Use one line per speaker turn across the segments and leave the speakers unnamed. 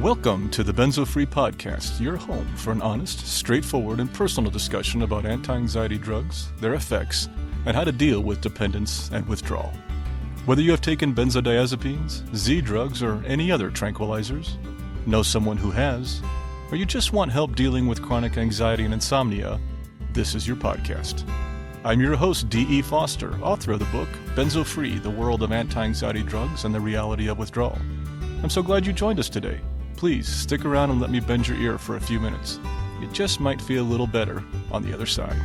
Welcome to the Benzo Free Podcast, your home for an honest, straightforward, and personal discussion about anti-anxiety drugs, their effects, and how to deal with dependence and withdrawal. Whether you have taken benzodiazepines, Z drugs, or any other tranquilizers, know someone who has, or you just want help dealing with chronic anxiety and insomnia, this is your podcast. I'm your host, D.E. Foster, author of the book, Benzo Free, The World of Anti-Anxiety Drugs and the Reality of Withdrawal. I'm so glad you joined us today. Please stick around and let me bend your ear for a few minutes. You just might feel a little better on the other side.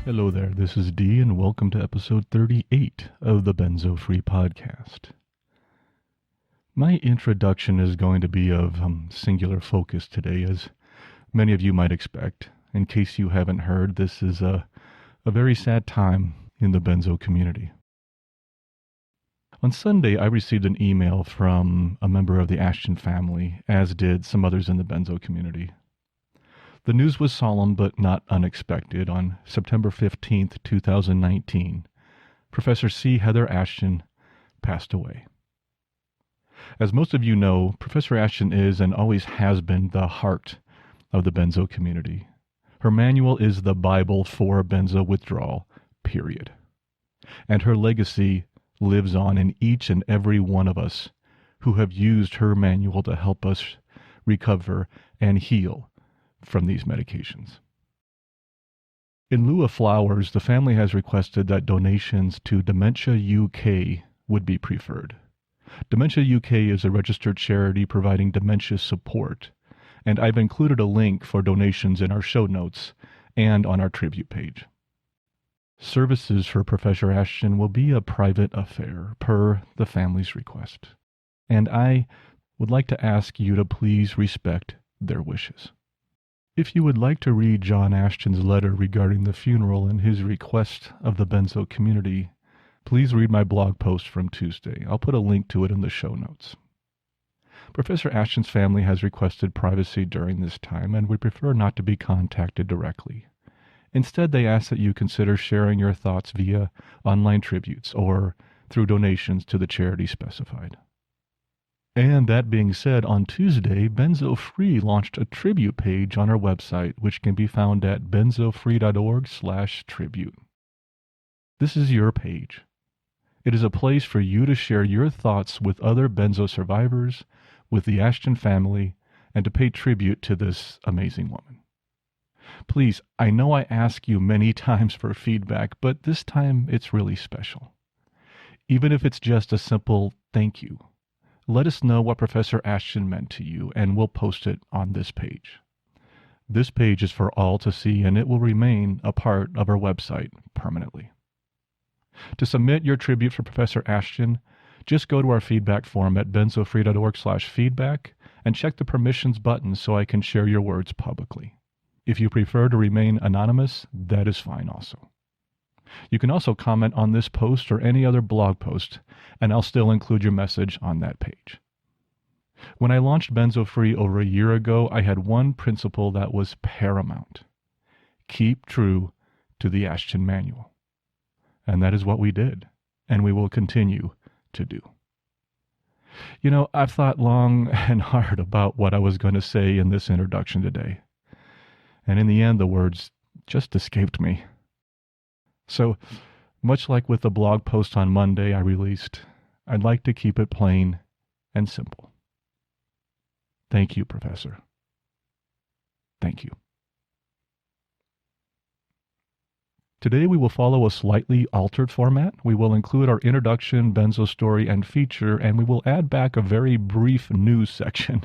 Hello there, this is Dee, and welcome to episode 38 of the Benzo Free Podcast. My introduction is going to be of singular focus today, as many of you might expect. In case you haven't heard, this is a very sad time in the benzo community. On Sunday, I received an email from a member of the Ashton family, as did some others in the benzo community. The news was solemn but not unexpected. On September 15th, 2019, Professor C. Heather Ashton passed away. As most of you know, Professor Ashton is and always has been the heart of the benzo community. Her manual is the Bible for benzo withdrawal, period. And her legacy lives on in each and every one of us who have used her manual to help us recover and heal from these medications. In lieu of flowers, the family has requested that donations to Dementia UK would be preferred. Dementia UK is a registered charity providing dementia support, and I've included a link for donations in our show notes and on our tribute page. Services for Professor Ashton will be a private affair per the family's request, and I would like to ask you to please respect their wishes. If you would like to read John Ashton's letter regarding the funeral and his request of the benzo community, please read my blog post from Tuesday. I'll put a link to it in the show notes. Professor Ashton's family has requested privacy during this time and would prefer not to be contacted directly. Instead, they ask that you consider sharing your thoughts via online tributes or through donations to the charity specified. And that being said, on Tuesday, Benzo Free launched a tribute page on our website, which can be found at benzofree.org/tribute. This is your page. It is a place for you to share your thoughts with other benzo survivors, with the Ashton family, and to pay tribute to this amazing woman. Please, I know I ask you many times for feedback, but this time it's really special. Even if it's just a simple thank you. Let us know what Professor Ashton meant to you, and we'll post it on this page. This page is for all to see, and it will remain a part of our website permanently. To submit your tribute for Professor Ashton, just go to our feedback form at benzofree.org/feedback and check the permissions button so I can share your words publicly. If you prefer to remain anonymous, that is fine also. You can also comment on this post or any other blog post, and I'll still include your message on that page. When I launched Benzo Free over a year ago, I had one principle that was paramount. Keep true to the Ashton Manual. And that is what we did, and we will continue to do. You know, I've thought long and hard about what I was going to say in this introduction today. And in the end, the words just escaped me. So, much like with the blog post on Monday I released, I'd like to keep it plain and simple. Thank you, Professor. Thank you. Today we will follow a slightly altered format. We will include our introduction, Benzo Story, and feature, and we will add back a very brief news section.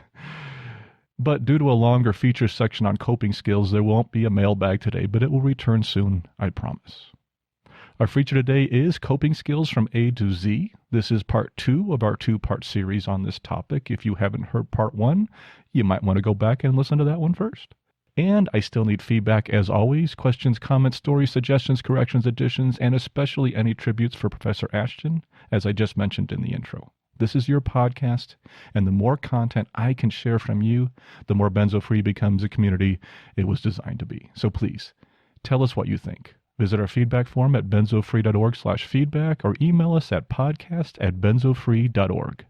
But due to a longer feature section on coping skills, there won't be a mailbag today, but it will return soon, I promise. Our feature today is Coping Skills from A to Z. This is part 2 of our 2-part series on this topic. If you haven't heard part 1, you might want to go back and listen to that one first. And I still need feedback as always, questions, comments, stories, suggestions, corrections, additions, and especially any tributes for Professor Ashton, as I just mentioned in the intro. This is your podcast, and the more content I can share from you, the more Benzo Free becomes a community it was designed to be. So please, tell us what you think. Visit our feedback form at benzofree.org/feedback or email us at podcast@benzofree.org.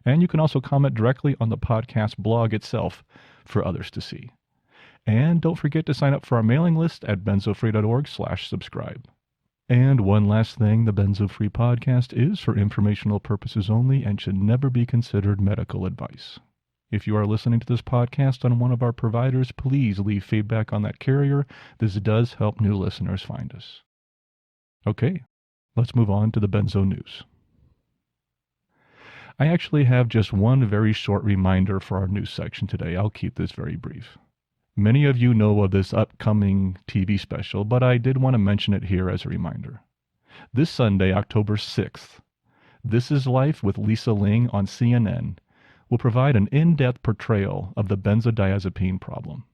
And you can also comment directly on the podcast blog itself for others to see. And don't forget to sign up for our mailing list at benzofree.org/subscribe. And one last thing, the Benzo Free podcast is for informational purposes only and should never be considered medical advice. If you are listening to this podcast on one of our providers, please leave feedback on that carrier. This does help new listeners find us. Okay, let's move on to the Benzo news. I actually have just one very short reminder for our news section today. I'll keep this very brief. Many of you know of this upcoming TV special, but I did want to mention it here as a reminder. This Sunday, October 6th, This Is Life with Lisa Ling on CNN will provide an in-depth portrayal of the benzodiazepine problem.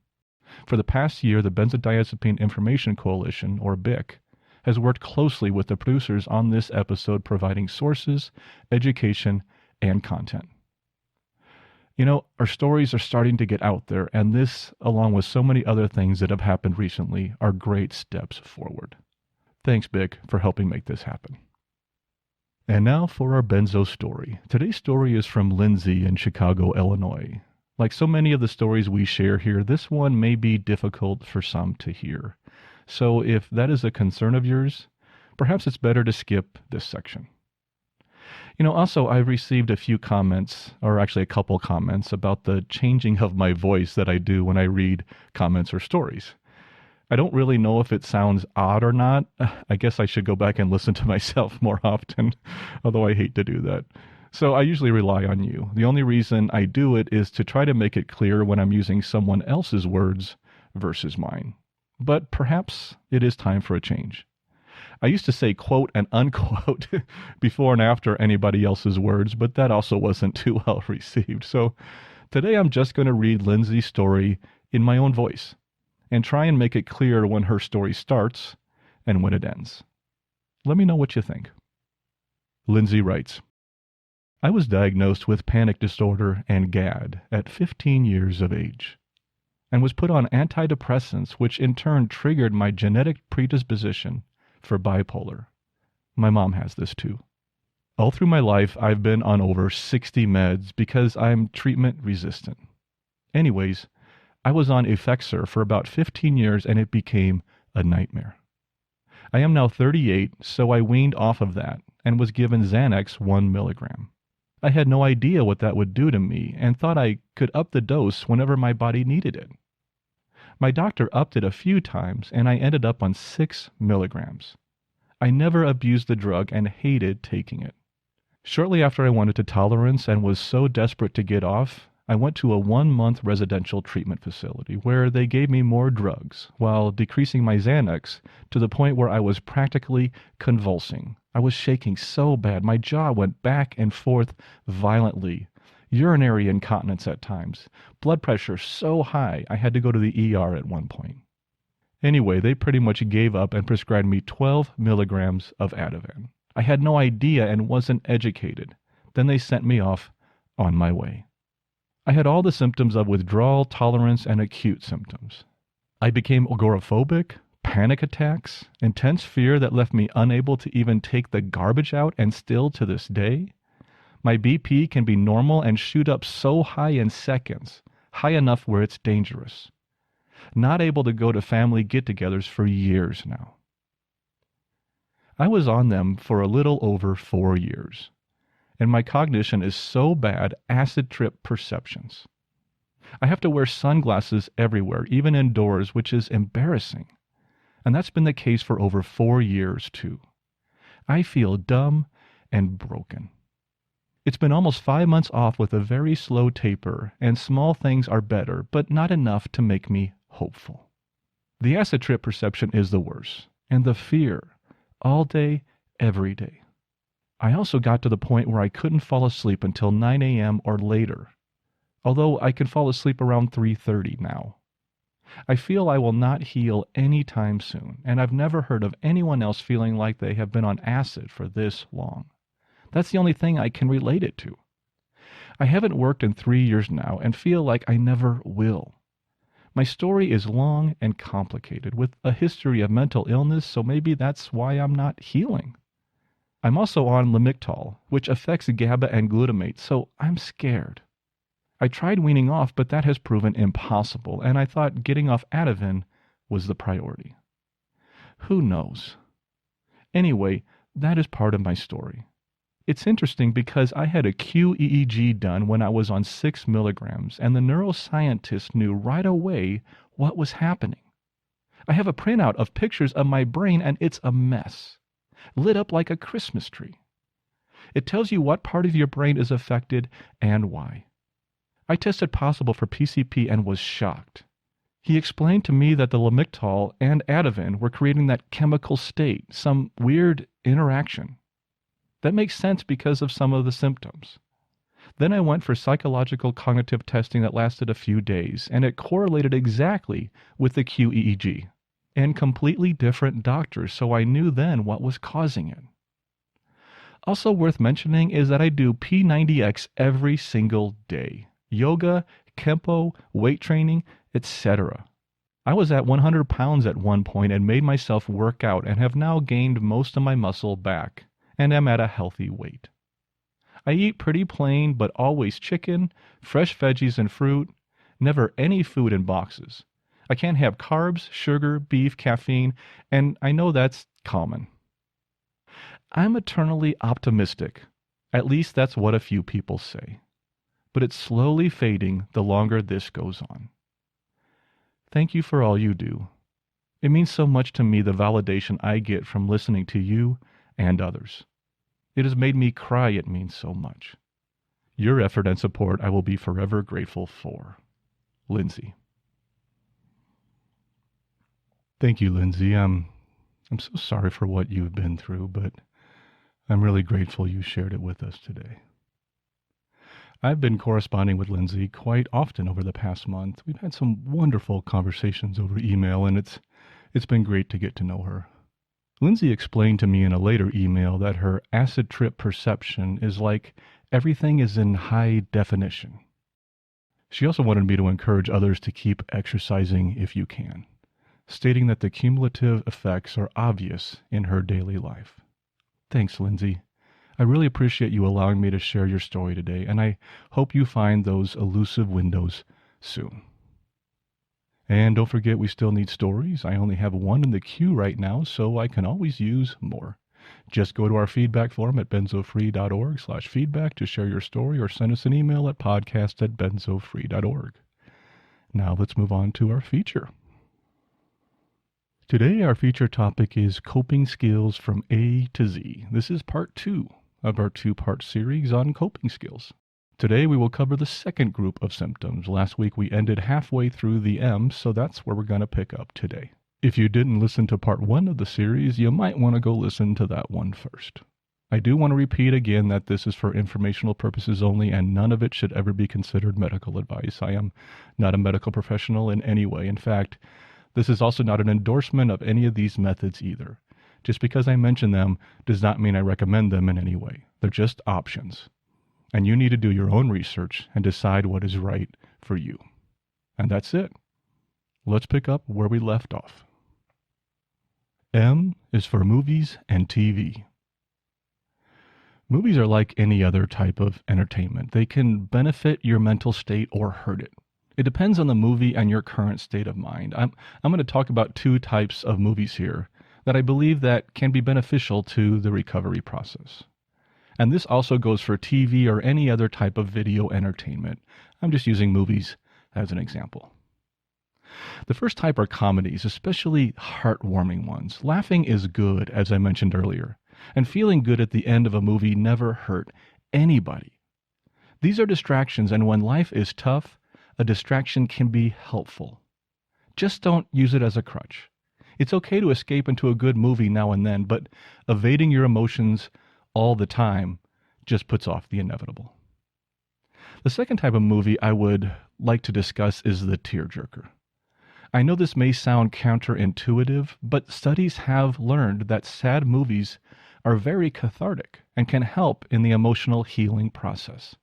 For the past year, the Benzodiazepine Information Coalition, or BIC, has worked closely with the producers on this episode, providing sources, education, and content. You know, our stories are starting to get out there, and this, along with so many other things that have happened recently, are great steps forward. Thanks, BIC, for helping make this happen. And now for our Benzo story. Today's story is from Lindsay in Chicago, Illinois. Like so many of the stories we share here, this one may be difficult for some to hear. So if that is a concern of yours, perhaps it's better to skip this section. You know, also, I've received a few comments, or actually a couple comments, about the changing of my voice that I do when I read comments or stories. I don't really know if it sounds odd or not. I guess I should go back and listen to myself more often, although I hate to do that. So I usually rely on you. The only reason I do it is to try to make it clear when I'm using someone else's words versus mine. But perhaps it is time for a change. I used to say quote and unquote before and after anybody else's words, but that also wasn't too well received. So today I'm just going to read Lindsay's story in my own voice and try and make it clear when her story starts and when it ends. Let me know what you think. Lindsay writes, I was diagnosed with panic disorder and GAD at 15 years of age and was put on antidepressants, which in turn triggered my genetic predisposition for bipolar. My mom has this too. All through my life, I've been on over 60 meds because I'm treatment resistant. Anyways, I was on Effexor for about 15 years and it became a nightmare. I am now 38, so I weaned off of that and was given Xanax 1 milligram. I had no idea what that would do to me and thought I could up the dose whenever my body needed it. My doctor upped it a few times, and I ended up on 6 milligrams. I never abused the drug and hated taking it. Shortly after I went into tolerance and was so desperate to get off, I went to a 1-month residential treatment facility where they gave me more drugs while decreasing my Xanax to the point where I was practically convulsing. I was shaking so bad, my jaw went back and forth violently. Urinary incontinence at times, blood pressure so high I had to go to the ER at one point. Anyway, they pretty much gave up and prescribed me 12 milligrams of Ativan. I had no idea and wasn't educated. Then they sent me off on my way. I had all the symptoms of withdrawal, tolerance, and acute symptoms. I became agoraphobic, panic attacks, intense fear that left me unable to even take the garbage out, and still to this day, my BP can be normal and shoot up so high in seconds, high enough where it's dangerous. Not able to go to family get-togethers for years now. I was on them for a little over 4 years, and my cognition is so bad, acid trip perceptions. I have to wear sunglasses everywhere, even indoors, which is embarrassing. And that's been the case for over 4 years, too. I feel dumb and broken. It's been almost 5 months off with a very slow taper, and small things are better, but not enough to make me hopeful. The acid trip perception is the worst, and the fear, all day, every day. I also got to the point where I couldn't fall asleep until 9 a.m. or later, although I can fall asleep around 3:30 now. I feel I will not heal anytime soon, and I've never heard of anyone else feeling like they have been on acid for this long. That's the only thing I can relate it to. I haven't worked in 3 years now and feel like I never will. My story is long and complicated, with a history of mental illness, so maybe that's why I'm not healing. I'm also on Lamictal, which affects GABA and glutamate, so I'm scared. I tried weaning off, but that has proven impossible, and I thought getting off Ativan was the priority. Who knows? Anyway, that is part of my story. It's interesting because I had a QEEG done when I was on 6 milligrams, and the neuroscientist knew right away what was happening. I have a printout of pictures of my brain, and it's a mess, lit up like a Christmas tree. It tells you what part of your brain is affected and why. I tested possible for PCP and was shocked. He explained to me that the Lamictal and Ativan were creating that chemical state, some weird interaction. That makes sense because of some of the symptoms. Then I went for psychological cognitive testing that lasted a few days, and it correlated exactly with the QEEG. And completely different doctors, so I knew then what was causing it. Also worth mentioning is that I do P90X every single day. Yoga, Kempo, weight training, etc. I was at 100 pounds at one point and made myself work out and have now gained most of my muscle back and am at a healthy weight. I eat pretty plain, but always chicken, fresh veggies and fruit, never any food in boxes. I can't have carbs, sugar, beef, caffeine, and I know that's common. I'm eternally optimistic. At least that's what a few people say. But it's slowly fading the longer this goes on. Thank you for all you do. It means so much to me, the validation I get from listening to you and others. It has made me cry. It means so much. Your effort and support I will be forever grateful for. Lindsay. Thank you, Lindsay. I'm so sorry for what you've been through, but I'm really grateful you shared it with us today. I've been corresponding with Lindsay quite often over the past month. We've had some wonderful conversations over email, and it's been great to get to know her. Lindsay explained to me in a later email that her acid trip perception is like everything is in high definition. She also wanted me to encourage others to keep exercising if you can, stating that the cumulative effects are obvious in her daily life. Thanks, Lindsay. I really appreciate you allowing me to share your story today, and I hope you find those elusive windows soon. And don't forget, we still need stories. I only have one in the queue right now, so I can always use more. Just go to our feedback form at benzofree.org/feedback to share your story, or send us an email at podcast@benzofree.org. Now let's move on to our feature. Today, our feature topic is coping skills from A to Z. This is part 2 of our 2-part series on coping skills. Today, we will cover the second group of symptoms. Last week, we ended halfway through the M, so that's where we're going to pick up today. If you didn't listen to part 1 of the series, you might want to go listen to that one first. I do want to repeat again that this is for informational purposes only, and none of it should ever be considered medical advice. I am not a medical professional in any way. In fact, this is also not an endorsement of any of these methods either. Just because I mention them does not mean I recommend them in any way. They're just options. And you need to do your own research and decide what is right for you. And that's it. Let's pick up where we left off. M is for movies and TV. Movies are like any other type of entertainment. They can benefit your mental state or hurt it. It depends on the movie and your current state of mind. I'm going to talk about 2 types of movies here that I believe that can be beneficial to the recovery process. And this also goes for TV or any other type of video entertainment. I'm just using movies as an example. The first type are comedies, especially heartwarming ones. Laughing is good, as I mentioned earlier, and feeling good at the end of a movie never hurt anybody. These are distractions, and when life is tough, a distraction can be helpful. Just don't use it as a crutch. It's okay to escape into a good movie now and then, but evading your emotions all the time just puts off the inevitable. The second type of movie I would like to discuss is the tearjerker. I know this may sound counterintuitive, but studies have learned that sad movies are very cathartic and can help in the emotional healing process.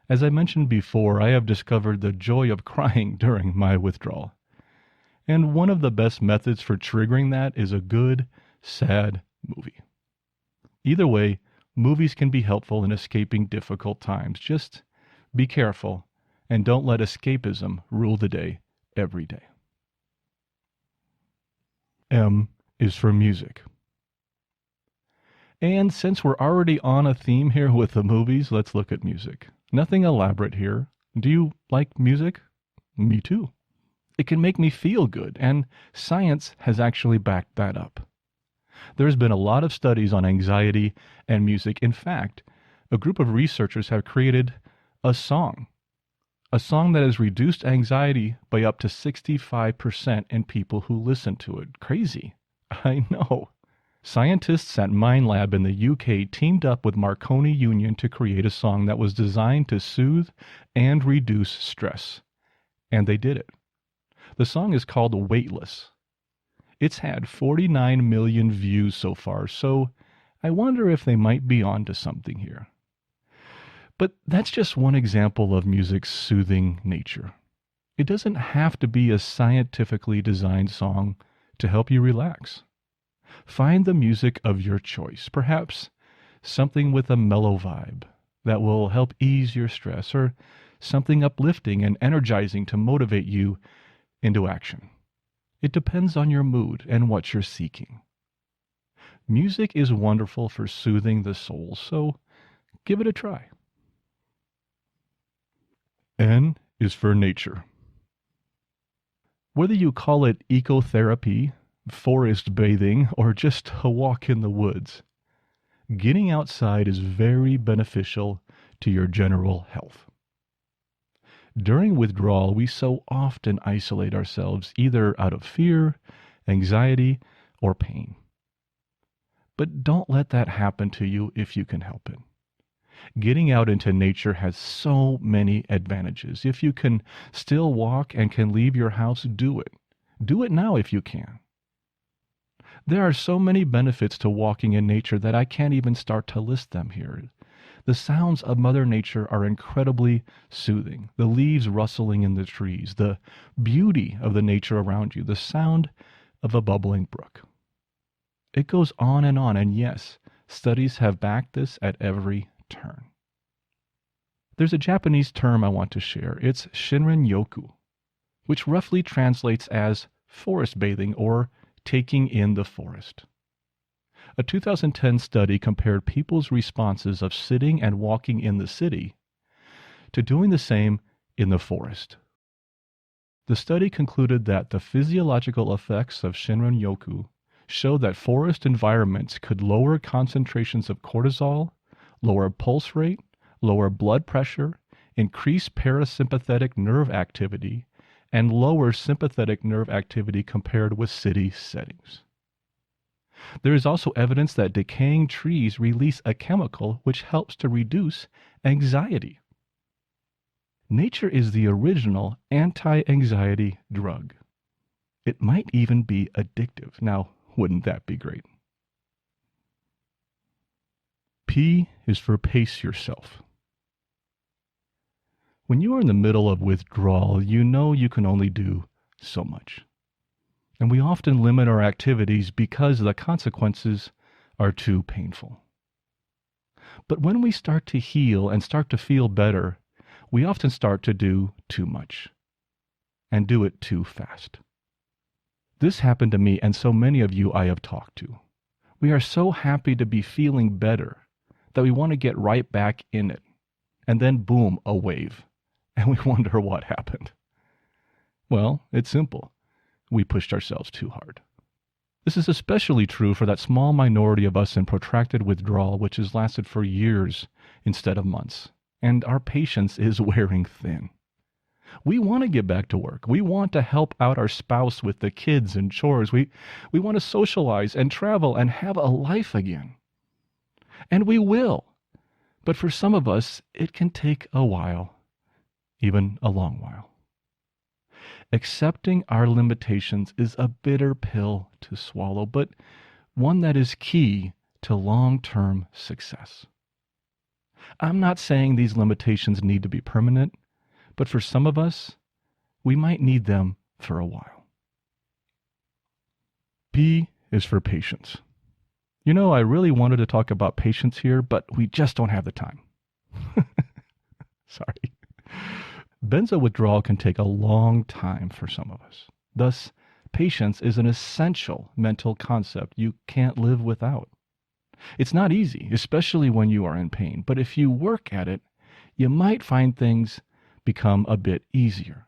As I mentioned before, I have discovered the joy of crying during my withdrawal. And one of the best methods for triggering that is a good, sad movie. Either way, movies can be helpful in escaping difficult times. Just be careful and don't let escapism rule the day every day. M is for music. And since we're already on a theme here with the movies, let's look at music. Nothing elaborate here. Do you like music? Me too. It can make me feel good, and science has actually backed that up. There's been a lot of studies on anxiety and music. In fact, a group of researchers have created a song that has reduced anxiety by up to 65% in people who listen to it. Crazy. I know. Scientists at MindLab in the UK teamed up with Marconi Union to create a song that was designed to soothe and reduce stress. And they did it. The song is called Weightless. It's had 49 million views so far, so I wonder if they might be onto something here. But that's just one example of music's soothing nature. It doesn't have to be a scientifically designed song to help you relax. Find the music of your choice, perhaps something with a mellow vibe that will help ease your stress, or something uplifting and energizing to motivate you into action. It depends on your mood and what you're seeking. Music is wonderful for soothing the soul, so give it a try. N is for nature. Whether you call it ecotherapy, forest bathing, or just a walk in the woods, getting outside is very beneficial to your general health. During withdrawal, we so often isolate ourselves either out of fear, anxiety, or pain. But don't let that happen to you if you can help it. Getting out into nature has so many advantages. If you can still walk and can leave your house, do it. Do it now if you can. There are so many benefits to walking in nature that I can't even start to list them here. The sounds of Mother Nature are incredibly soothing. The leaves rustling in the trees, the beauty of the nature around you, the sound of a bubbling brook. It goes on, and yes, studies have backed this at every turn. There's a Japanese term I want to share. It's shinrin-yoku, which roughly translates as forest bathing or taking in the forest. A 2010 study compared people's responses of sitting and walking in the city to doing the same in the forest. The study concluded that the physiological effects of Shinrin-yoku showed that forest environments could lower concentrations of cortisol, lower pulse rate, lower blood pressure, increase parasympathetic nerve activity, and lower sympathetic nerve activity compared with city settings. There is also evidence that decaying trees release a chemical which helps to reduce anxiety. Nature is the original anti-anxiety drug. It might even be addictive. Now, wouldn't that be great? P is for pace yourself. When you are in the middle of withdrawal, you know you can only do so much. And we often limit our activities because the consequences are too painful. But when we start to heal and start to feel better, we often start to do too much and do it too fast. This happened to me and so many of you I have talked to. We are so happy to be feeling better that we want to get right back in it. And then boom, a wave. And we wonder what happened. Well, it's simple. We pushed ourselves too hard. This is especially true for that small minority of us in protracted withdrawal, which has lasted for years instead of months. And our patience is wearing thin. We want to get back to work. We want to help out our spouse with the kids and chores. We want to socialize and travel and have a life again. And we will. But for some of us, it can take a while, even a long while. Accepting our limitations is a bitter pill to swallow, but one that is key to long-term success. I'm not saying these limitations need to be permanent, but for some of us, we might need them for a while. P is for patience. You know, I really wanted to talk about patience here, but we just don't have the time. Sorry. Benzo withdrawal can take a long time for some of us. Thus, patience is an essential mental concept you can't live without. It's not easy, especially when you are in pain, but if you work at it, you might find things become a bit easier.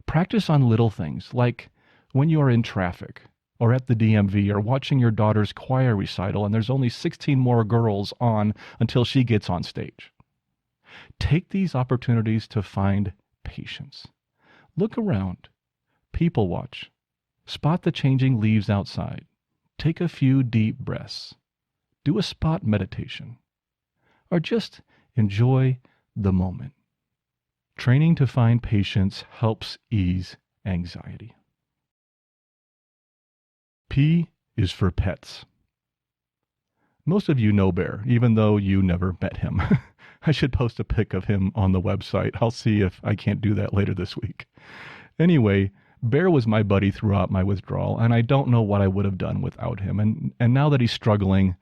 Practice on little things, like when you are in traffic, or at the DMV, or watching your daughter's choir recital and there's only 16 more girls on until she gets on stage. Take these opportunities to find patience. Look around. People watch. Spot the changing leaves outside. Take a few deep breaths. Do a spot meditation. Or just enjoy the moment. Training to find patience helps ease anxiety. P is for pets. Most of you know Bear, even though you never met him. I should post a pic of him on the website. I'll see if I can't do that later this week. Anyway, Bear was my buddy throughout my withdrawal, and I don't know what I would have done without him. And now that he's struggling,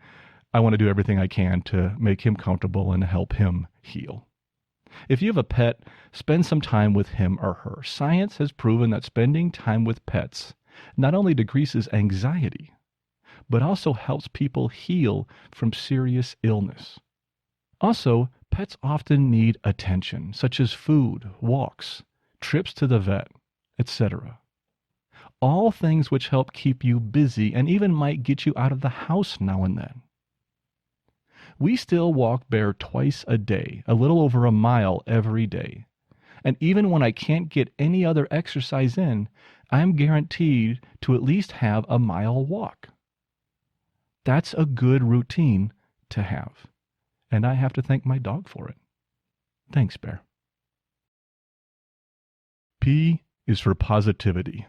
I want to do everything I can to make him comfortable and help him heal. If you have a pet, spend some time with him or her. Science has proven that spending time with pets not only decreases anxiety, but also helps people heal from serious illness. Also, pets often need attention, such as food, walks, trips to the vet, etc. All things which help keep you busy and even might get you out of the house now and then. We still walk Bear twice a day, a little over a mile every day. And even when I can't get any other exercise in, I'm guaranteed to at least have a mile walk. That's a good routine to have. And I have to thank my dog for it. Thanks, Bear. P is for positivity.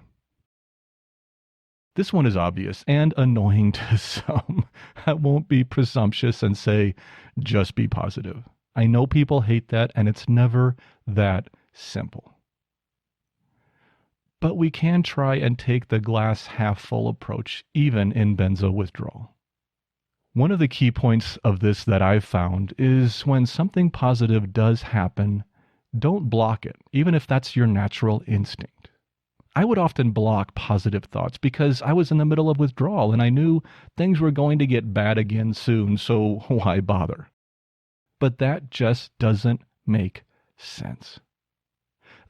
This one is obvious and annoying to some. I won't be presumptuous and say, just be positive. I know people hate that, and it's never that simple. But we can try and take the glass half full approach, even in benzo withdrawal. One of the key points of this that I've found is when something positive does happen, don't block it, even if that's your natural instinct. I would often block positive thoughts because I was in the middle of withdrawal and I knew things were going to get bad again soon, so why bother? But that just doesn't make sense.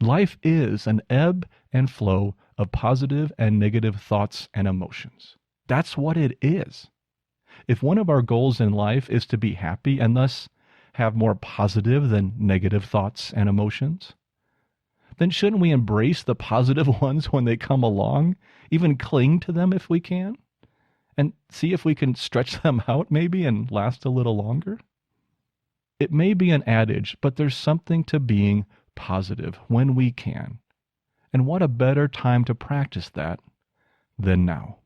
Life is an ebb and flow of positive and negative thoughts and emotions. That's what it is. If one of our goals in life is to be happy and thus have more positive than negative thoughts and emotions, then shouldn't we embrace the positive ones when they come along, even cling to them if we can, and see if we can stretch them out maybe and last a little longer? It may be an adage, but there's something to being positive when we can. And what a better time to practice that than now.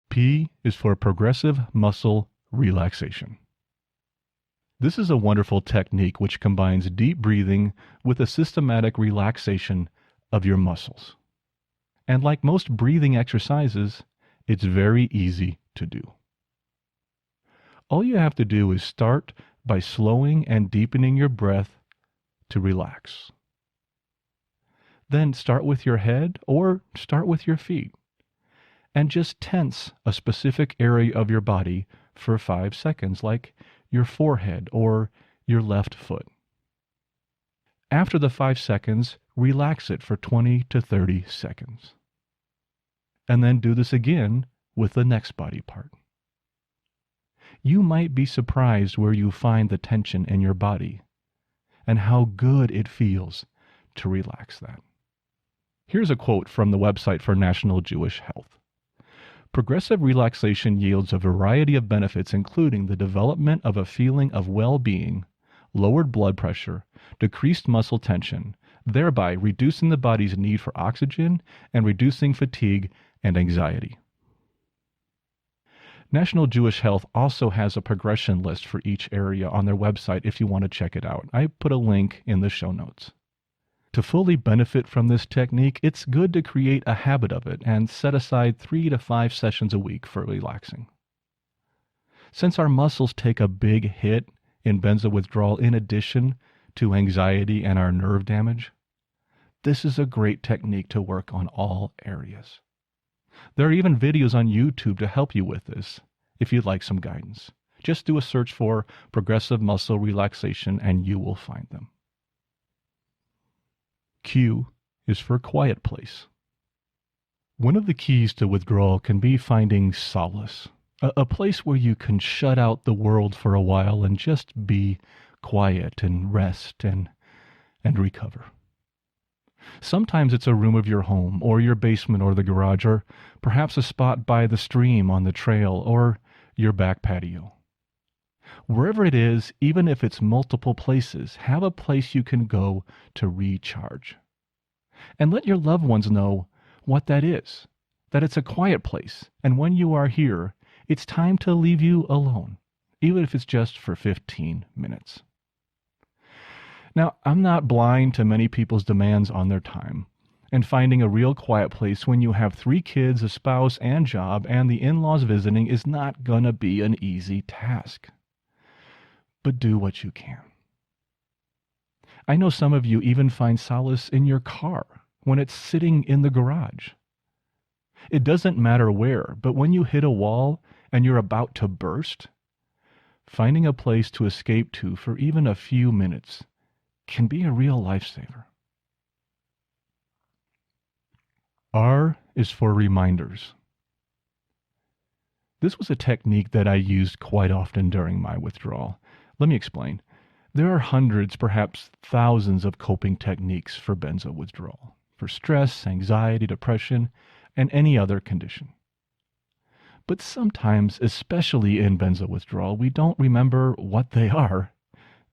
P is for progressive muscle relaxation. This is a wonderful technique which combines deep breathing with a systematic relaxation of your muscles. And like most breathing exercises, it's very easy to do. All you have to do is start by slowing and deepening your breath to relax. Then start with your head or start with your feet. And just tense a specific area of your body for 5 seconds, like your forehead or your left foot. After the 5 seconds, relax it for 20 to 30 seconds. And then do this again with the next body part. You might be surprised where you find the tension in your body and how good it feels to relax that. Here's a quote from the website for National Jewish Health. Progressive relaxation yields a variety of benefits, including the development of a feeling of well-being, lowered blood pressure, decreased muscle tension, thereby reducing the body's need for oxygen and reducing fatigue and anxiety. National Jewish Health also has a progression list for each area on their website if you want to check it out. I put a link in the show notes. To fully benefit from this technique, it's good to create a habit of it and set aside 3 to 5 sessions a week for relaxing. Since our muscles take a big hit in benzo withdrawal in addition to anxiety and our nerve damage, this is a great technique to work on all areas. There are even videos on YouTube to help you with this if you'd like some guidance. Just do a search for progressive muscle relaxation and you will find them. Q is for quiet place. One of the keys to withdrawal can be finding solace, a place where you can shut out the world for a while and just be quiet and rest and recover. Sometimes it's a room of your home or your basement or the garage or perhaps a spot by the stream on the trail or your back patio. Wherever it is, even if it's multiple places, have a place you can go to recharge. And let your loved ones know what that is, that it's a quiet place, and when you are here, it's time to leave you alone, even if it's just for 15 minutes. Now, I'm not blind to many people's demands on their time, and finding a real quiet place when you have 3 kids, a spouse, and job, and the in-laws visiting is not going to be an easy task. But do what you can. I know some of you even find solace in your car when it's sitting in the garage. It doesn't matter where, but when you hit a wall and you're about to burst, finding a place to escape to for even a few minutes can be a real lifesaver. R is for reminders. This was a technique that I used quite often during my withdrawal. Let me explain. There are hundreds, perhaps thousands of coping techniques for benzo withdrawal, for stress, anxiety, depression, and any other condition. But sometimes, especially in benzo withdrawal, we don't remember what they are,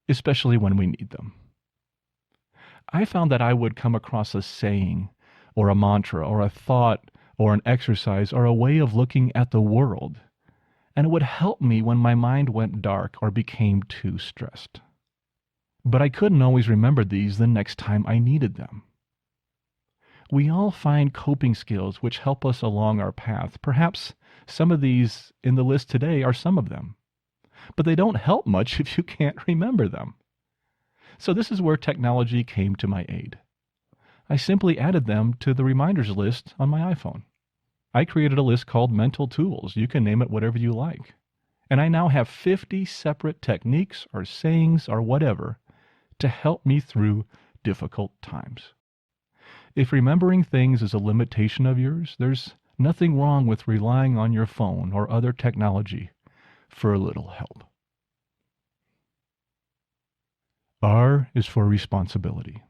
especially when we need them. I found that I would come across a saying or a mantra or a thought or an exercise or a way of looking at the world, and it would help me when my mind went dark or became too stressed. But I couldn't always remember these the next time I needed them. We all find coping skills which help us along our path. Perhaps some of these in the list today are some of them, but they don't help much if you can't remember them. So this is where technology came to my aid. I simply added them to the reminders list on my iPhone. I created a list called Mental Tools. You can name it whatever you like. And I now have 50 separate techniques or sayings or whatever to help me through difficult times. If remembering things is a limitation of yours, there's nothing wrong with relying on your phone or other technology for a little help. R is for responsibility.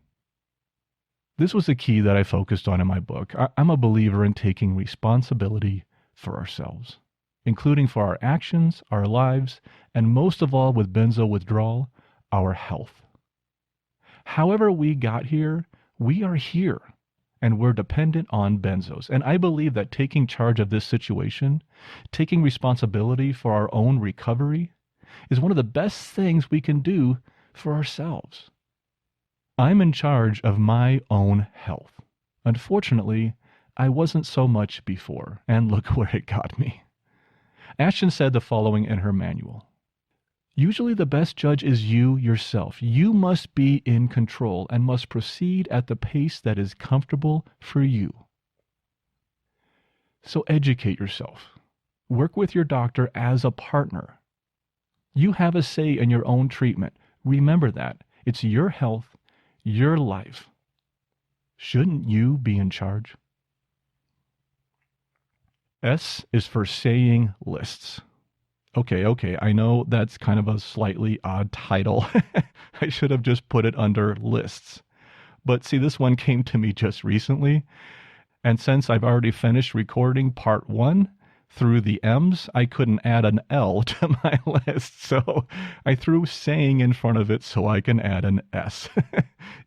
This was a key that I focused on in my book. I'm a believer in taking responsibility for ourselves, including for our actions, our lives, and most of all with benzo withdrawal, our health. However we got here, we are here, and we're dependent on benzos. And I believe that taking charge of this situation, taking responsibility for our own recovery, is one of the best things we can do for ourselves. I'm in charge of my own health. Unfortunately, I wasn't so much before, and look where it got me. Ashton said the following in her manual. Usually the best judge is you yourself. You must be in control and must proceed at the pace that is comfortable for you. So educate yourself. Work with your doctor as a partner. You have a say in your own treatment. Remember that. It's your health, your life. Shouldn't you be in charge? S is for saying lists. Okay, I know that's kind of a slightly odd title. I should have just put it under lists. But see, this one came to me just recently. And since I've already finished recording part 1 through the M's, I couldn't add an L to my list. So I threw saying in front of it so I can add an S.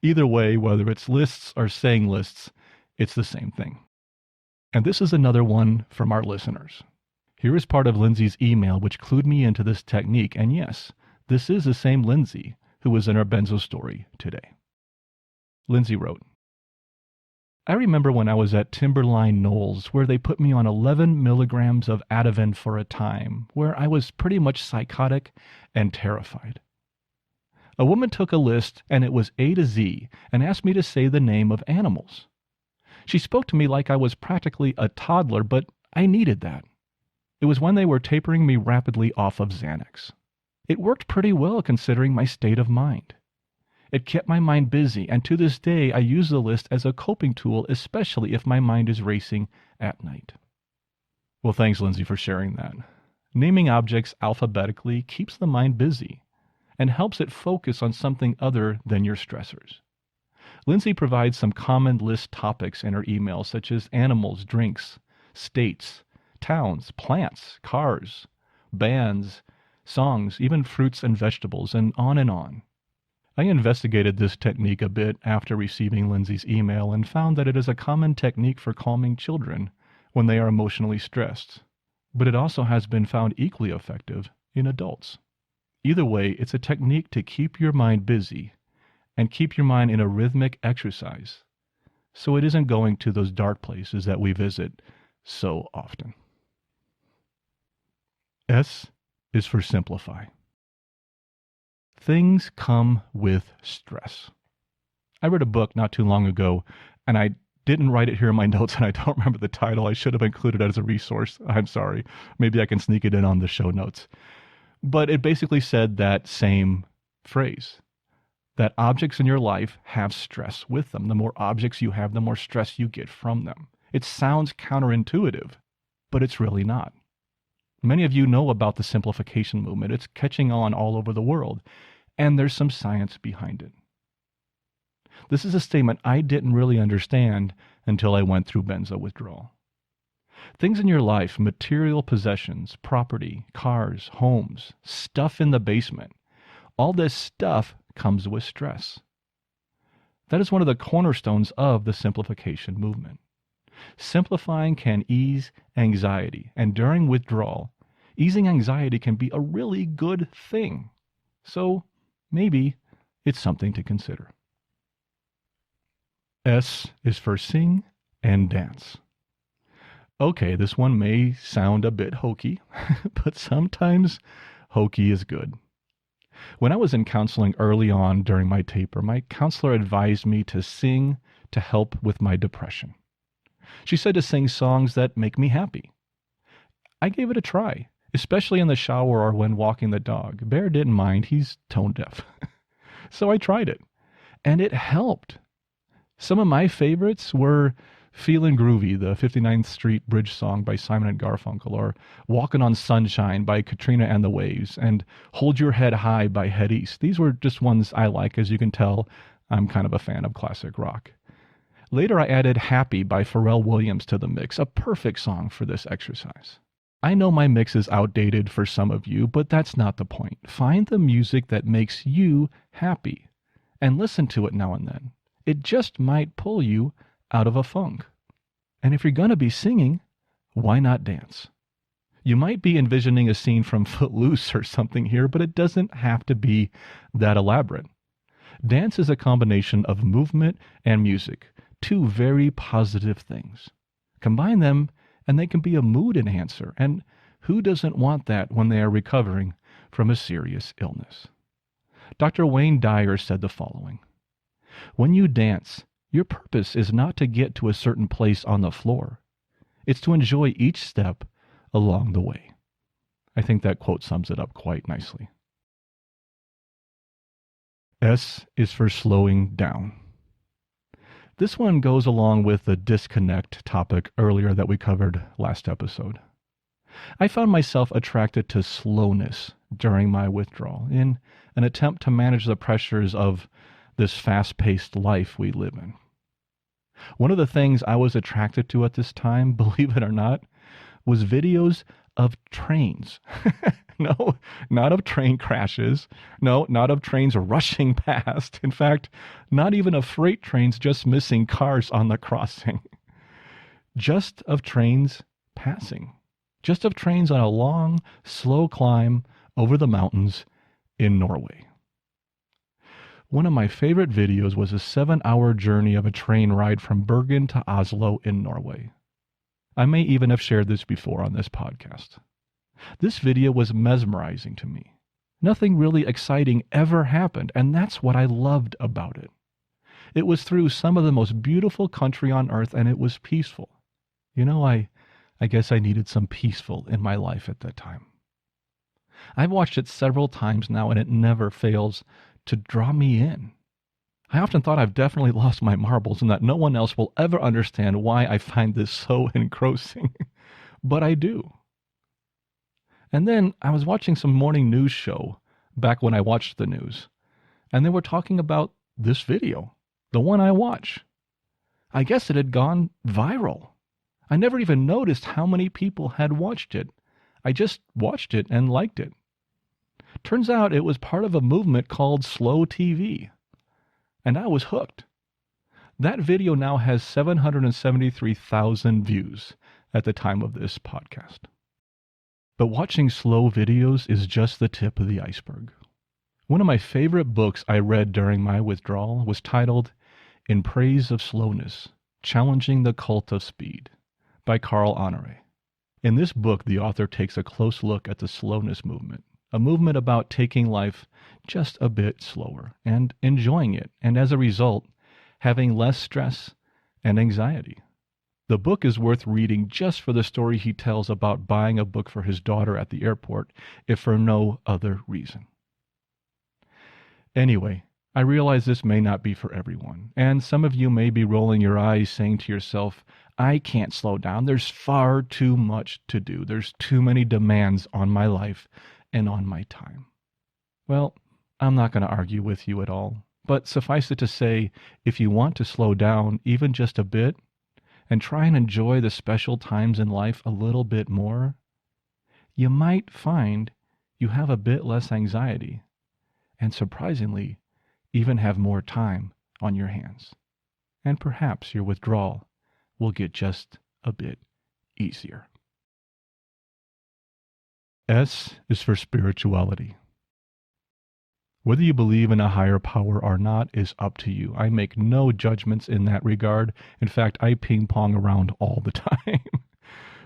Either way, whether it's lists or saying lists, it's the same thing. And this is another one from our listeners. Here is part of Lindsay's email which clued me into this technique, and yes, this is the same Lindsay who was in our Benzo story today. Lindsay wrote, I remember when I was at Timberline Knolls where they put me on 11 milligrams of Ativan for a time, where I was pretty much psychotic and terrified. A woman took a list, and it was A to Z, and asked me to say the name of animals. She spoke to me like I was practically a toddler, but I needed that. It was when they were tapering me rapidly off of Xanax. It worked pretty well considering my state of mind. It kept my mind busy, and to this day I use the list as a coping tool, especially if my mind is racing at night. Well, thanks, Lindsay, for sharing that. Naming objects alphabetically keeps the mind busy and helps it focus on something other than your stressors. Lindsay provides some common list topics in her email, such as animals, drinks, states, towns, plants, cars, bands, songs, even fruits and vegetables, and on and on. I investigated this technique a bit after receiving Lindsay's email and found that it is a common technique for calming children when they are emotionally stressed, but it also has been found equally effective in adults. Either way, it's a technique to keep your mind busy and keep your mind in a rhythmic exercise, so it isn't going to those dark places that we visit so often. S is for simplify. Things come with stress. I read a book not too long ago, and I didn't write it here in my notes, and I don't remember the title. I should have included it as a resource. I'm sorry. Maybe I can sneak it in on the show notes. But it basically said that same phrase, that objects in your life have stress with them. The more objects you have, the more stress you get from them. It sounds counterintuitive, but it's really not. Many of you know about the simplification movement. It's catching on all over the world, and there's some science behind it. This is a statement I didn't really understand until I went through benzo withdrawal. Things in your life, material possessions, property, cars, homes, stuff in the basement, all this stuff comes with stress. That is one of the cornerstones of the simplification movement. Simplifying can ease anxiety, and during withdrawal, easing anxiety can be a really good thing. So maybe it's something to consider. S is for sing and dance. Okay, this one may sound a bit hokey, but sometimes hokey is good. When I was in counseling early on during my taper, my counselor advised me to sing to help with my depression. She said to sing songs that make me happy. I gave it a try, especially in the shower or when walking the dog. Bear didn't mind, he's tone deaf. So I tried it, and it helped. Some of my favorites were Feelin' Groovy, the 59th Street Bridge song by Simon & Garfunkel, or Walkin' on Sunshine by Katrina and the Waves, and Hold Your Head High by Head East. These were just ones I like. As you can tell, I'm kind of a fan of classic rock. Later, I added Happy by Pharrell Williams to the mix, a perfect song for this exercise. I know my mix is outdated for some of you, but that's not the point. Find the music that makes you happy and listen to it now and then. It just might pull you out of a funk. And if you're going to be singing, why not dance? You might be envisioning a scene from Footloose or something here, but it doesn't have to be that elaborate. Dance is a combination of movement and music, two very positive things. Combine them, and they can be a mood enhancer. And who doesn't want that when they are recovering from a serious illness? Dr. Wayne Dyer said the following: when you dance, your purpose is not to get to a certain place on the floor. It's to enjoy each step along the way. I think that quote sums it up quite nicely. S is for slowing down. This one goes along with the disconnect topic earlier that we covered last episode. I found myself attracted to slowness during my withdrawal in an attempt to manage the pressures of this fast-paced life we live in. One of the things I was attracted to at this time, believe it or not, was videos of trains. No, not of train crashes. No, not of trains rushing past. In fact, not even of freight trains just missing cars on the crossing. Just of trains passing. just of trains on a long, slow climb over the mountains in Norway. One of my favorite videos was a 7-hour journey of a train ride from Bergen to Oslo in Norway. I may even have shared this before on this podcast. This video was mesmerizing to me. Nothing really exciting ever happened, and that's what I loved about it. It was through some of the most beautiful country on earth, and it was peaceful. I guess I needed some peaceful in my life at that time. I've watched it several times now, and it never fails to draw me in. I often thought I've definitely lost my marbles and that no one else will ever understand why I find this so engrossing. But I do. And then I was watching some morning news show back when I watched the news, and they were talking about this video, the one I watch. I guess it had gone viral. I never even noticed how many people had watched it. I just watched it and liked it. Turns out it was part of a movement called Slow TV, and I was hooked. That video now has 773,000 views at the time of this podcast. But watching slow videos is just the tip of the iceberg. One of my favorite books I read during my withdrawal was titled In Praise of Slowness, Challenging the Cult of Speed by Carl Honore. In this book, the author takes a close look at the slowness movement, a movement about taking life just a bit slower and enjoying it, and as a result, having less stress and anxiety. The book is worth reading just for the story he tells about buying a book for his daughter at the airport, if for no other reason. Anyway, I realize this may not be for everyone, and some of you may be rolling your eyes saying to yourself, I can't slow down. There's far too much to do. There's too many demands on my life and on my time. Well, I'm not going to argue with you at all, but suffice it to say, if you want to slow down even just a bit, and try and enjoy the special times in life a little bit more, you might find you have a bit less anxiety, and surprisingly, even have more time on your hands. And perhaps your withdrawal will get just a bit easier. S is for spirituality. Whether you believe in a higher power or not is up to you. I make no judgments in that regard. In fact, I ping pong around all the time.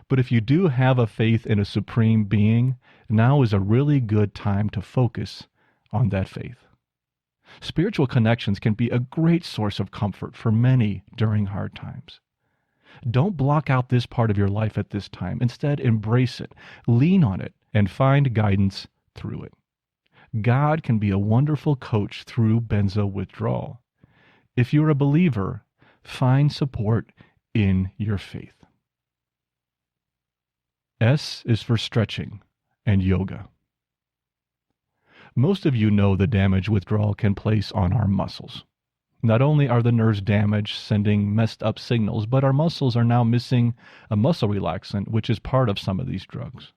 But if you do have a faith in a supreme being, now is a really good time to focus on that faith. Spiritual connections can be a great source of comfort for many during hard times. Don't block out this part of your life at this time. Instead, embrace it, lean on it, and find guidance through it. God can be a wonderful coach through benzo withdrawal. If you're a believer, find support in your faith. S is for stretching and yoga. Most of you know the damage withdrawal can place on our muscles. Not only are the nerves damaged, sending messed up signals, but our muscles are now missing a muscle relaxant, which is part of some of these drugs.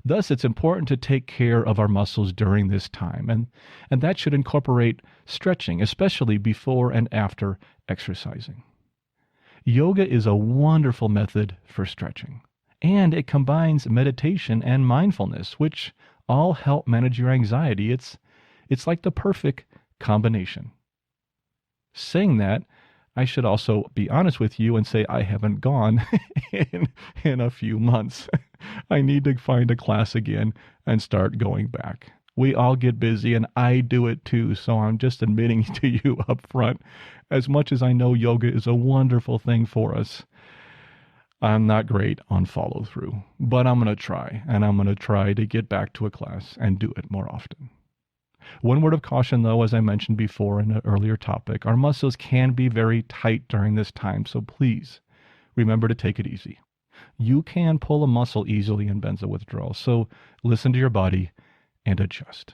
Thus, it's important to take care of our muscles during this time, and that should incorporate stretching, especially before and after exercising. Yoga is a wonderful method for stretching, and it combines meditation and mindfulness, which all help manage your anxiety. It's like the perfect combination. Saying that, I should also be honest with you and say I haven't gone in a few months. I need to find a class again and start going back. We all get busy, and I do it too, so I'm just admitting to you up front, as much as I know yoga is a wonderful thing for us, I'm not great on follow-through, but I'm going to try, and I'm going to try to get back to a class and do it more often. One word of caution, though, as I mentioned before in an earlier topic, our muscles can be very tight during this time, so please remember to take it easy. You can pull a muscle easily in benzo withdrawal, so listen to your body and adjust.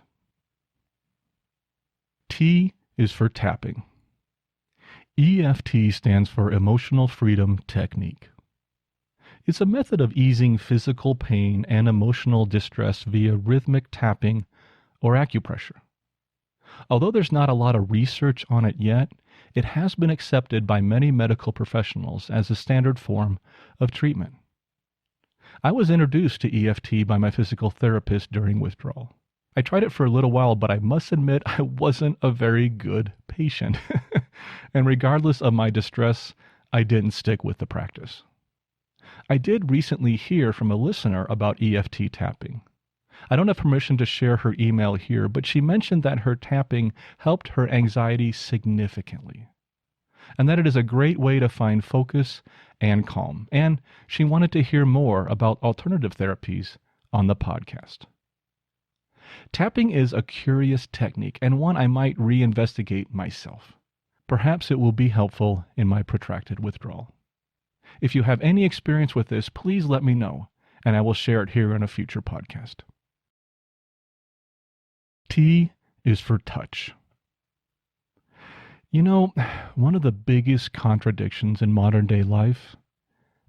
T is for tapping. EFT stands for Emotional Freedom Technique. It's a method of easing physical pain and emotional distress via rhythmic tapping or acupressure. Although there's not a lot of research on it yet, it has been accepted by many medical professionals as a standard form of treatment. I was introduced to EFT by my physical therapist during withdrawal. I tried it for a little while, but I must admit I wasn't a very good patient. And regardless of my distress, I didn't stick with the practice. I did recently hear from a listener about EFT tapping. I don't have permission to share her email here, but she mentioned that her tapping helped her anxiety significantly, and that it is a great way to find focus and calm. And she wanted to hear more about alternative therapies on the podcast. Tapping is a curious technique and one I might reinvestigate myself. Perhaps it will be helpful in my protracted withdrawal. If you have any experience with this, please let me know, and I will share it here in a future podcast. T is for touch. You know, one of the biggest contradictions in modern day life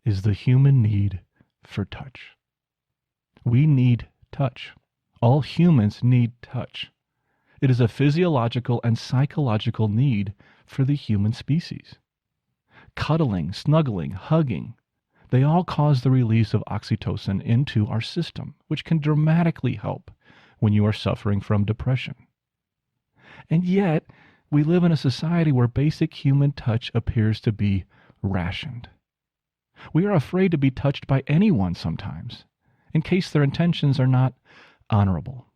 is the human need for touch. We need touch. All humans need touch. It is a physiological and psychological need for the human species. Cuddling, snuggling, hugging, they all cause the release of oxytocin into our system, which can dramatically help when you are suffering from depression. And yet, we live in a society where basic human touch appears to be rationed. We are afraid to be touched by anyone sometimes, in case their intentions are not honorable.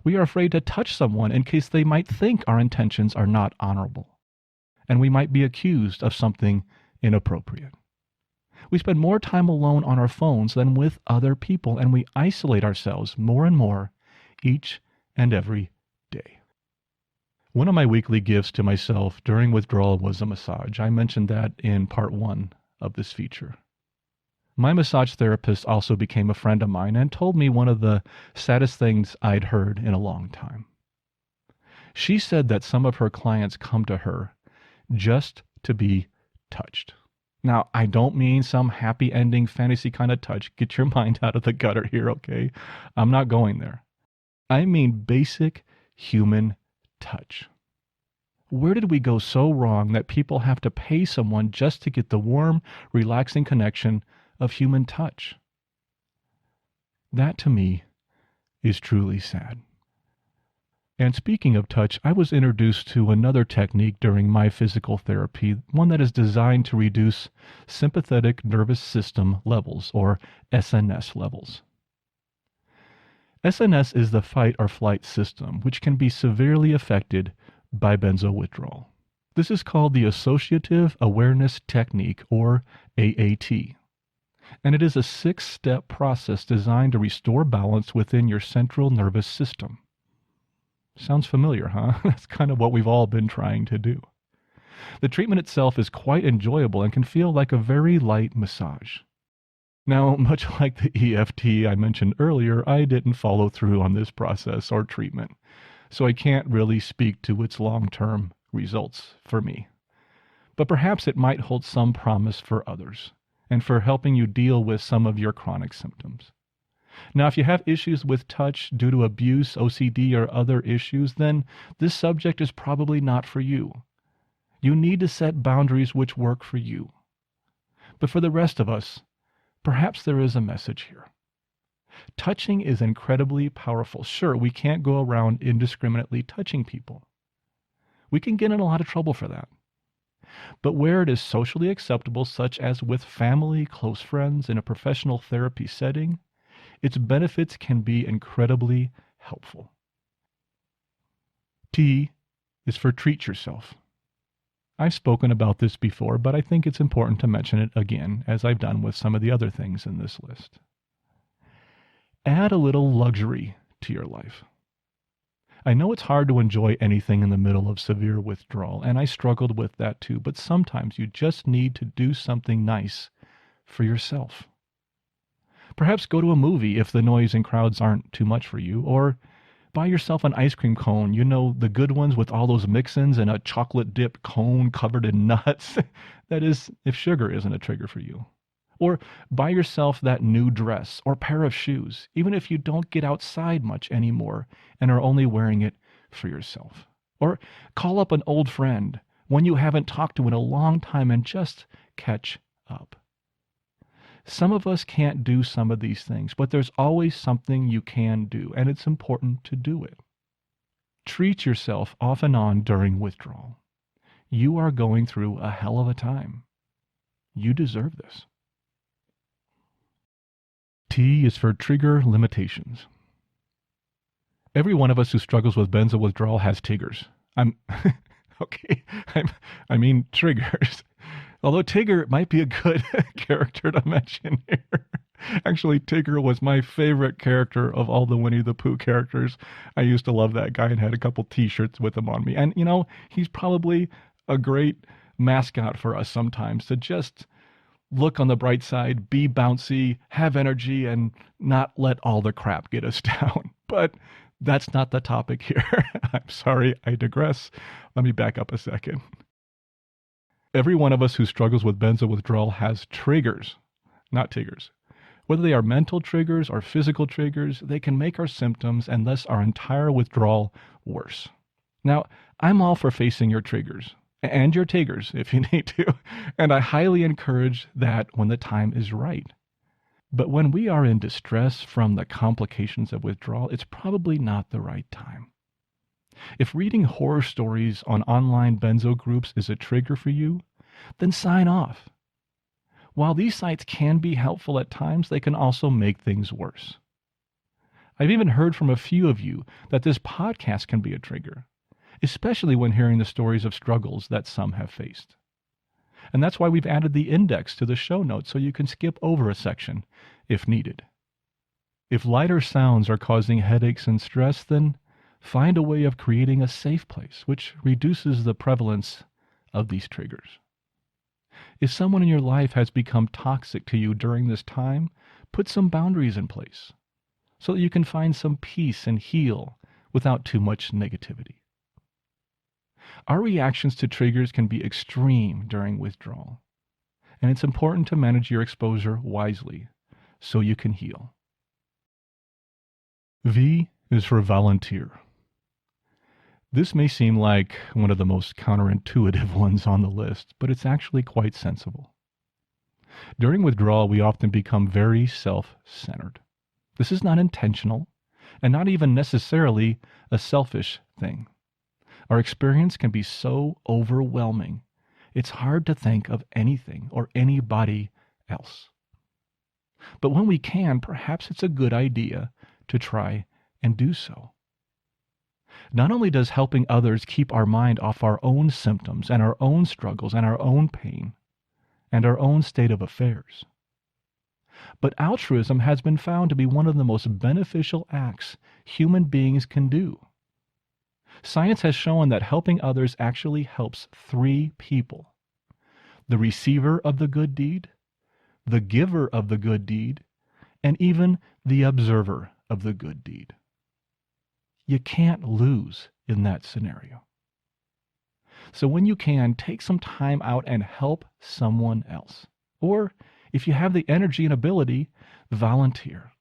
We are afraid to touch someone in case they might think our intentions are not honorable, and we might be accused of something inappropriate. We spend more time alone on our phones than with other people, and we isolate ourselves more and more each and every day. One of my weekly gifts to myself during withdrawal was a massage. I mentioned that in part 1 of this feature. My massage therapist also became a friend of mine and told me one of the saddest things I'd heard in a long time. She said that some of her clients come to her just to be touched. Now, I don't mean some happy ending fantasy kind of touch. Get your mind out of the gutter here, okay? I'm not going there. I mean basic human touch. Where did we go so wrong that people have to pay someone just to get the warm, relaxing connection of human touch? That to me is truly sad. And speaking of touch, I was introduced to another technique during my physical therapy, one that is designed to reduce sympathetic nervous system levels, or SNS levels. SNS is the fight or flight system, which can be severely affected by benzo withdrawal. This is called the Associative Awareness Technique, or AAT. And it is a 6-step process designed to restore balance within your central nervous system. Sounds familiar, huh? That's kind of what we've all been trying to do. The treatment itself is quite enjoyable and can feel like a very light massage. Now, much like the EFT I mentioned earlier, I didn't follow through on this process or treatment, so I can't really speak to its long-term results for me. But perhaps it might hold some promise for others, and for helping you deal with some of your chronic symptoms. Now, if you have issues with touch due to abuse, OCD, or other issues, then this subject is probably not for you. You need to set boundaries which work for you. But for the rest of us, perhaps there is a message here. Touching is incredibly powerful. Sure, we can't go around indiscriminately touching people. We can get in a lot of trouble for that. But where it is socially acceptable, such as with family, close friends, in a professional therapy setting, its benefits can be incredibly helpful. T is for treat yourself. I've spoken about this before, but I think it's important to mention it again, as I've done with some of the other things in this list. Add a little luxury to your life. I know it's hard to enjoy anything in the middle of severe withdrawal, and I struggled with that too, but sometimes you just need to do something nice for yourself. Perhaps go to a movie if the noise and crowds aren't too much for you, or buy yourself an ice cream cone, you know, the good ones with all those mix-ins, and a chocolate-dipped cone covered in nuts. That is, if sugar isn't a trigger for you. Or buy yourself that new dress or pair of shoes, even if you don't get outside much anymore and are only wearing it for yourself. Or call up an old friend, one you haven't talked to in a long time, and just catch up. Some of us can't do some of these things, but there's always something you can do, and it's important to do it. Treat yourself off and on during withdrawal. You are going through a hell of a time. You deserve this. T is for trigger limitations. Every one of us who struggles with benzo withdrawal has triggers. I mean triggers. Although Tigger might be a good character to mention here. Actually, Tigger was my favorite character of all the Winnie the Pooh characters. I used to love that guy and had a couple t-shirts with him on me. And, he's probably a great mascot for us sometimes to just look on the bright side, be bouncy, have energy, and not let all the crap get us down. But that's not the topic here. I'm sorry, I digress. Let me back up a second. Every one of us who struggles with benzo withdrawal has triggers, not Tiggers. Whether they are mental triggers or physical triggers, they can make our symptoms and thus our entire withdrawal worse. Now, I'm all for facing your triggers and your Tiggers if you need to, and I highly encourage that when the time is right. But when we are in distress from the complications of withdrawal, it's probably not the right time. If reading horror stories on online benzo groups is a trigger for you, then sign off. While these sites can be helpful at times, they can also make things worse. I've even heard from a few of you that this podcast can be a trigger, especially when hearing the stories of struggles that some have faced. And that's why we've added the index to the show notes so you can skip over a section if needed. If lighter sounds are causing headaches and stress, then find a way of creating a safe place, which reduces the prevalence of these triggers. If someone in your life has become toxic to you during this time, put some boundaries in place so that you can find some peace and heal without too much negativity. Our reactions to triggers can be extreme during withdrawal, and it's important to manage your exposure wisely so you can heal. V is for volunteer. This may seem like one of the most counterintuitive ones on the list, but it's actually quite sensible. During withdrawal, we often become very self-centered. This is not intentional, and not even necessarily a selfish thing. Our experience can be so overwhelming, it's hard to think of anything or anybody else. But when we can, perhaps it's a good idea to try and do so. Not only does helping others keep our mind off our own symptoms and our own struggles and our own pain and our own state of affairs, but altruism has been found to be one of the most beneficial acts human beings can do. Science has shown that helping others actually helps 3 people: the receiver of the good deed, the giver of the good deed, and even the observer of the good deed. You can't lose in that scenario. So when you can, take some time out and help someone else. Or, if you have the energy and ability, volunteer.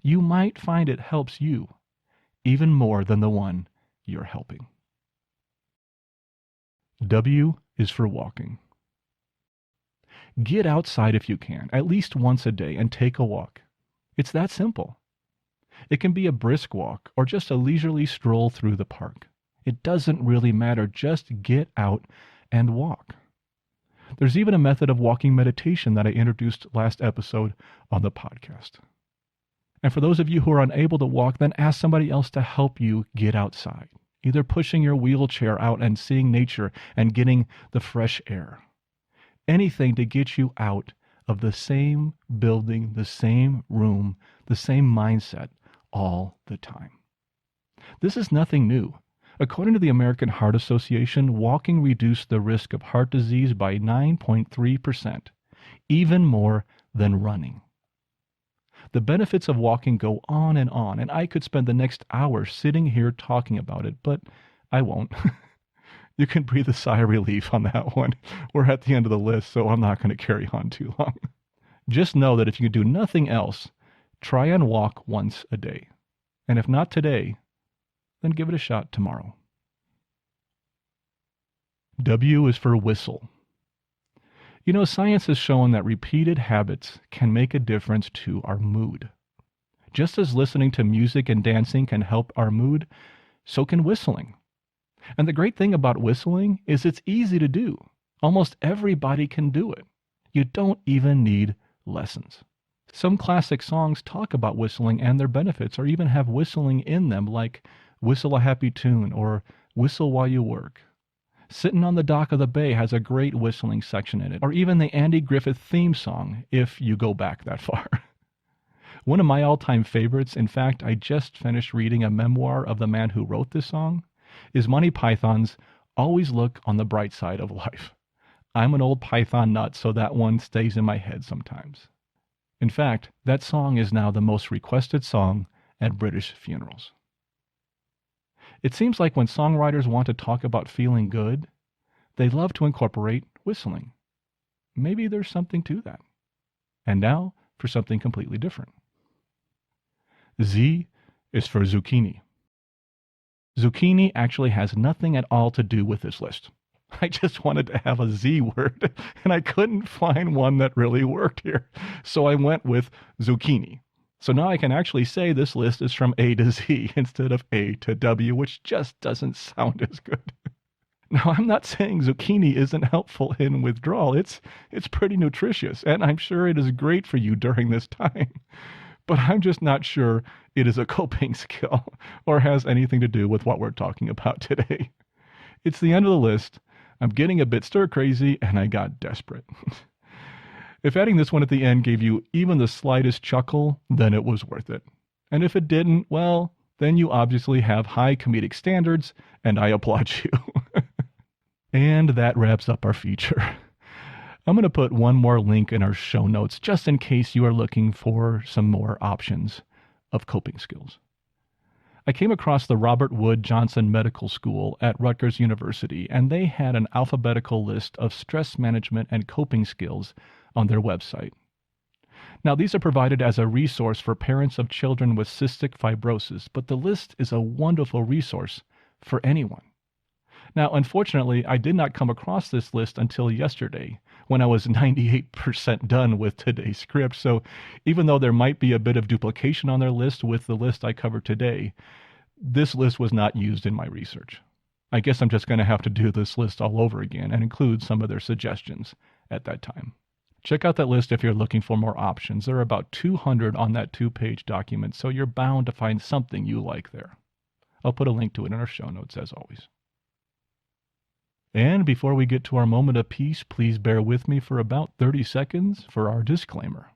You might find it helps you even more than the one you're helping. W is for walking. Get outside if you can, at least once a day, and take a walk. It's that simple. It can be a brisk walk or just a leisurely stroll through the park. It doesn't really matter. Just get out and walk. There's even a method of walking meditation that I introduced last episode on the podcast. And for those of you who are unable to walk, then ask somebody else to help you get outside, either pushing your wheelchair out and seeing nature and getting the fresh air. Anything to get you out of the same building, the same room, the same mindset all the time. This is nothing new. According to the American Heart Association, walking reduced the risk of heart disease by 9.3%, even more than running. The benefits of walking go on, and I could spend the next hour sitting here talking about it, but I won't. You can breathe a sigh of relief on that one. We're at the end of the list, so I'm not going to carry on too long. Just know that if you do nothing else, try and walk once a day. And if not today, then give it a shot tomorrow. W is for whistle. You know, science has shown that repeated habits can make a difference to our mood. Just as listening to music and dancing can help our mood, so can whistling. And the great thing about whistling is it's easy to do. Almost everybody can do it. You don't even need lessons. Some classic songs talk about whistling and their benefits, or even have whistling in them, like Whistle a Happy Tune or Whistle While You Work. Sitting on the Dock of the Bay has a great whistling section in it, or even the Andy Griffith theme song, if you go back that far. One of my all-time favorites, in fact, I just finished reading a memoir of the man who wrote this song, is Monty Python's Always Look on the Bright Side of Life. I'm an old Python nut, so that one stays in my head sometimes. In fact, that song is now the most requested song at British funerals. It seems like when songwriters want to talk about feeling good, they love to incorporate whistling. Maybe there's something to that. And now for something completely different. Z is for zucchini. Zucchini actually has nothing at all to do with this list. I just wanted to have a Z word, and I couldn't find one that really worked here. So I went with zucchini. So now I can actually say this list is from A to Z instead of A to W, which just doesn't sound as good. Now, I'm not saying zucchini isn't helpful in withdrawal. It's pretty nutritious, and I'm sure it is great for you during this time. But I'm just not sure it is a coping skill or has anything to do with what we're talking about today. It's the end of the list. I'm getting a bit stir-crazy, and I got desperate. If adding this one at the end gave you even the slightest chuckle, then it was worth it. And if it didn't, well, then you obviously have high comedic standards, and I applaud you. And that wraps up our feature. I'm going to put one more link in our show notes, just in case you are looking for some more options of coping skills. I came across the Robert Wood Johnson Medical School at Rutgers University, and they had an alphabetical list of stress management and coping skills on their website. Now, these are provided as a resource for parents of children with cystic fibrosis, but the list is a wonderful resource for anyone. Now, unfortunately, I did not come across this list until yesterday, when I was 98% done with today's script. So even though there might be a bit of duplication on their list with the list I covered today, this list was not used in my research. I guess I'm just going to have to do this list all over again and include some of their suggestions at that time. Check out that list if you're looking for more options. There are about 200 on that 2-page document, so you're bound to find something you like there. I'll put a link to it in our show notes, as always. And before we get to our moment of peace, please bear with me for about 30 seconds for our disclaimer.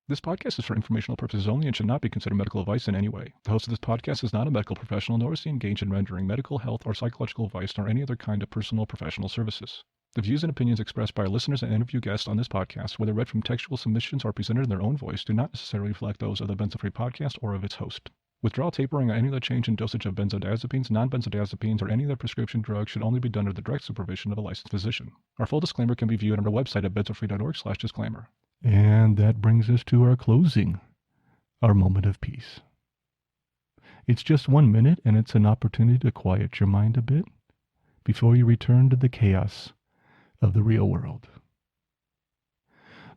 This podcast is for informational purposes only and should not be considered medical advice in any way. The host of this podcast is not a medical professional, nor is he engaged in rendering medical, health, or psychological advice, nor any other kind of personal or professional services. The views and opinions expressed by our listeners and interview guests on this podcast, whether read from textual submissions or presented in their own voice, do not necessarily reflect those of the Benzo Free podcast or of its host. Withdrawal, tapering, or any other change in dosage of benzodiazepines, non-benzodiazepines, or any other prescription drug should only be done under the direct supervision of a licensed physician. Our full disclaimer can be viewed on our website at benzofree.org/disclaimer. And that brings us to our closing, our moment of peace. It's just 1 minute, and it's an opportunity to quiet your mind a bit before you return to the chaos of the real world.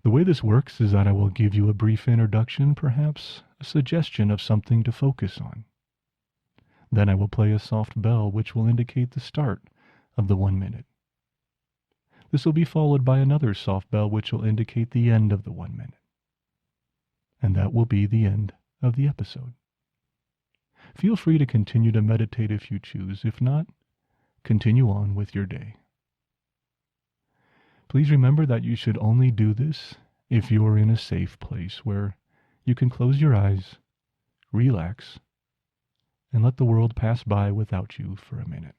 The way this works is that I will give you a brief introduction, perhaps a suggestion of something to focus on. Then I will play a soft bell which will indicate the start of the 1 minute. This will be followed by another soft bell which will indicate the end of the 1 minute. And that will be the end of the episode. Feel free to continue to meditate if you choose. If not, continue on with your day. Please remember that you should only do this if you are in a safe place where you can close your eyes, relax, and let the world pass by without you for a minute.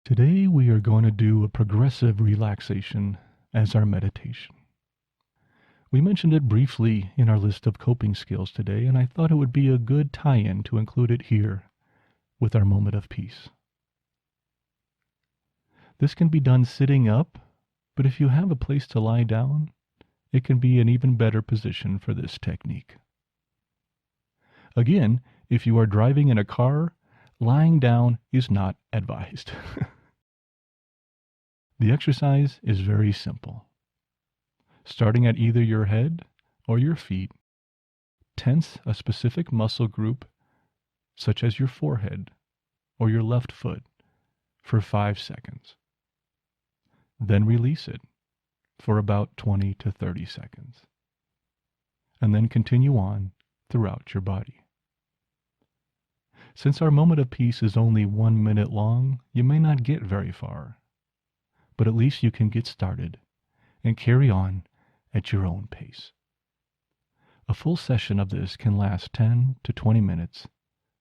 Today we are going to do a progressive relaxation as our meditation. We mentioned it briefly in our list of coping skills today, and I thought it would be a good tie-in to include it here with our moment of peace. This can be done sitting up, but if you have a place to lie down, it can be an even better position for this technique. Again, if you are driving in a car, lying down is not advised. The exercise is very simple. Starting at either your head or your feet, tense a specific muscle group, such as your forehead or your left foot, for 5 seconds. Then release it for about 20 to 30 seconds. And then continue on throughout your body. Since our moment of peace is only 1 minute long, you may not get very far, but at least you can get started and carry on at your own pace. A full session of this can last 10 to 20 minutes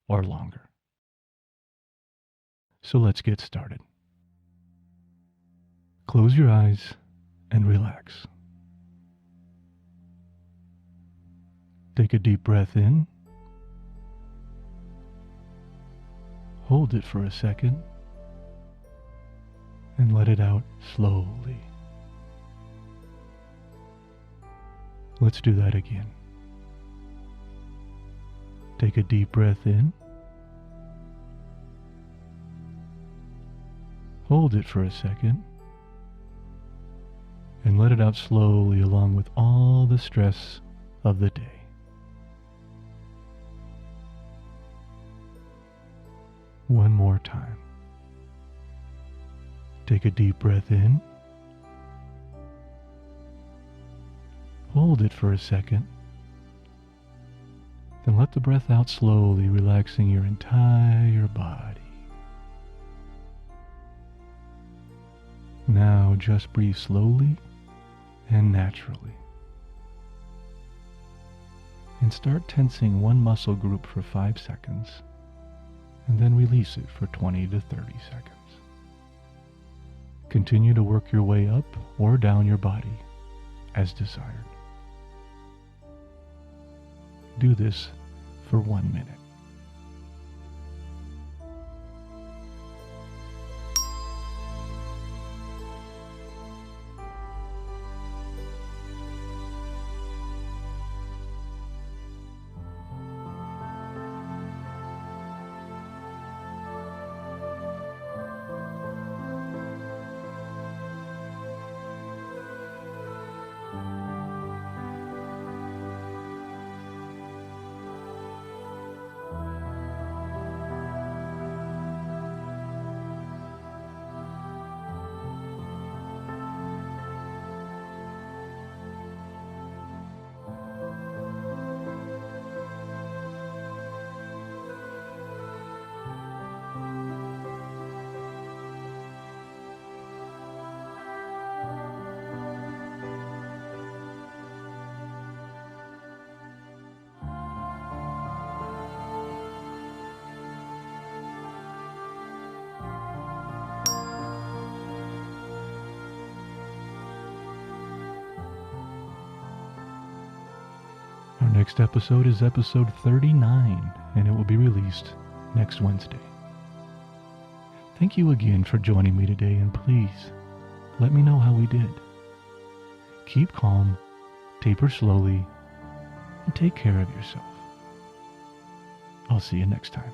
or longer. So let's get started. Close your eyes and relax. Take a deep breath in. Hold it for a second and let it out slowly. Let's do that again. Take a deep breath in. Hold it for a second and let it out slowly along with all the stress of the day. One more time. Take a deep breath in. Hold it for a second. Then let the breath out slowly, relaxing your entire body. Now just breathe slowly and naturally. And start tensing one muscle group for 5 seconds, and then release it for 20 to 30 seconds. Continue to work your way up or down your body as desired. Do this for 1 minute. Our next episode is episode 39, and it will be released next Wednesday. Thank you again for joining me today, and please let me know how we did. Keep calm, taper slowly, and take care of yourself. I'll see you next time.